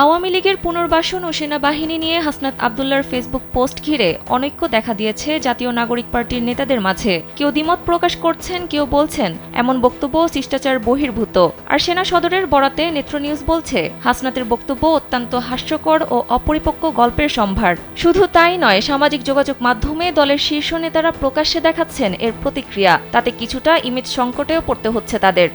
আওয়ামী লীগের পুনর্বাসন ও সেনাবাহিনী নিয়ে হাসনাত আব্দুল্লাহর ফেসবুক পোস্ট ঘিরে অনৈক্য দেখা দিয়েছে জাতীয় নাগরিক পার্টির নেতাদের মাঝে। কেউ দ্বিমত প্রকাশ করছেন, কেউ বলছেন এমন বক্তব্য শিষ্টাচার বহির্ভূত। আর সেনা সদরের বরাতে নেত্রনিউজ বলছে, হাসনাতের বক্তব্য অত্যন্ত হাস্যকর ও অপরিপক্ক গল্পের সম্ভার। শুধু তাই নয়, সামাজিক যোগাযোগ মাধ্যমে দলের শীর্ষ নেতারা প্রকাশ্যে দেখাচ্ছেন এর প্রতিক্রিয়া। তাতে কিছুটা ইমেজ সংকটেও পড়তে হচ্ছে তাদের।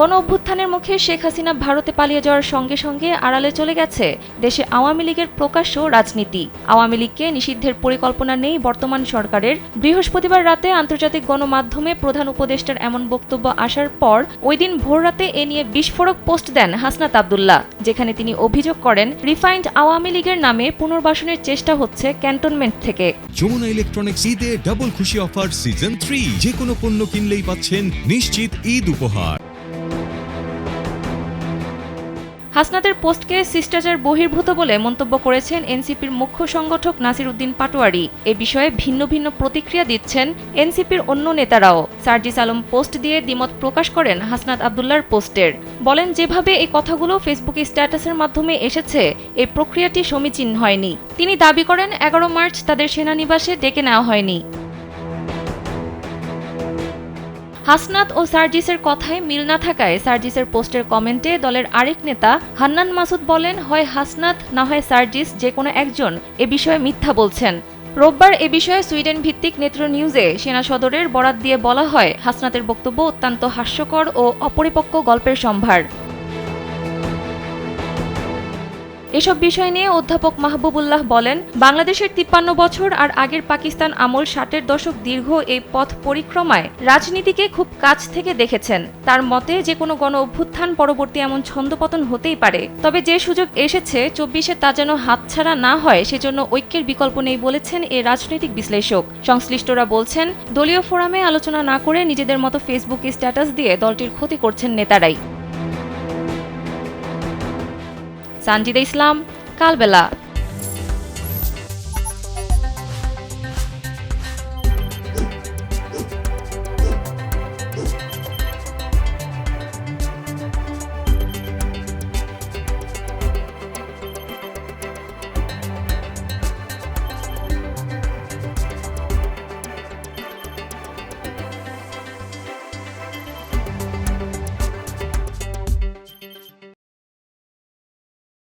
গণ অভ্যুত্থানের মুখে শেখ হাসিনা ভারতে পালিয়ে যাওয়ার সঙ্গে সঙ্গে আড়ালে চলে গেছে দেশে আওয়ামী লীগের প্রকাশ্য রাজনীতি। আওয়ামী লীগকে নিষিদ্ধের পরিকল্পনা নেই বর্তমান সরকারের। বৃহস্পতিবার রাতে আন্তর্জাতিক গণমাধ্যমে প্রধান উপদেষ্টার এমন বক্তব্য আসার পর ওই দিন ভোররাতে এ নিয়ে বিস্ফোরক পোস্ট দেন হাসনাত আব্দুল্লাহ, যেখানে তিনি অভিযোগ করেন রিফাইন্ড আওয়ামী লীগের নামে পুনর্বাসনের চেষ্টা হচ্ছে ক্যান্টনমেন্ট থেকে। যমুনা ইলেকট্রনিক্স ঈদে ডাবল খুশি অফার সিজন 3, যে কোনো পণ্য কিনলেই পাচ্ছেন নিশ্চিত ঈদ উপহার। হাসনাতের পোস্টকে শিষ্টাচার বহির্ভূত বলে মন্তব্য করেছেন এনসিপির মুখ্য সংগঠক নাসির উদ্দিন পাটোয়ারি। এ বিষয়ে ভিন্ন ভিন্ন প্রতিক্রিয়া দিচ্ছেন এনসিপির অন্য নেতারাও। সার্জিস আলম পোস্ট দিয়ে দ্বিমত প্রকাশ করেন হাসনাত আব্দুল্লাহর পোস্টের। বলেন, যেভাবে এই কথাগুলো ফেসবুকে স্ট্যাটাসের মাধ্যমে এসেছে, এই প্রক্রিয়াটি সমীচীন হয়নি। তিনি দাবি করেন 11 মার্চ তাদের সেনানিবাসে ডেকে নেওয়া হয়নি। হাসনাত ও সার্জিসের কথায় মিল না থাকায় সার্জিসের পোস্টের কমেন্টে দলের আরেক নেতা হান্নান মাসুদ বলেন, হয় হাসনাত না হয় সার্জিস, যে কোনো একজন এ বিষয়ে মিথ্যা বলছেন। রোববার এ বিষয়ে সুইডেন ভিত্তিক নেত্রনিউজে সেনা সদরের বরাত দিয়ে বলা হয়, হাসনাতের বক্তব্য অত্যন্ত হাস্যকর ও অপরিপক্ক গল্পের সম্ভার। এসব বিষয় নিয়ে অধ্যাপক মাহবুবুল্লাহ বলেন, বাংলাদেশের 53 বছর আর আগের পাকিস্তান আমল 60-এর দশক দীর্ঘ এই পথ পরিক্রমায় রাজনীতিকে খুব কাছ থেকে দেখেছেন। তার মতে, যে কোনো গণ অভ্যুত্থান পরবর্তী এমন ছন্দপতন হতেই পারে, তবে যে সুযোগ এসেছে 24-এ তা যেন হাতছাড়া না হয়, সেজন্য ঐক্যের বিকল্প নেই বলেছেন এ রাজনৈতিক বিশ্লেষক। সংশ্লিষ্টরা বলছেন, দলীয় ফোরামে আলোচনা না করে নিজেদের মতো ফেসবুকে স্ট্যাটাস দিয়ে দলটির ক্ষতি করছেন নেতারাই। সানজিদা ইসলাম, কালবেলা।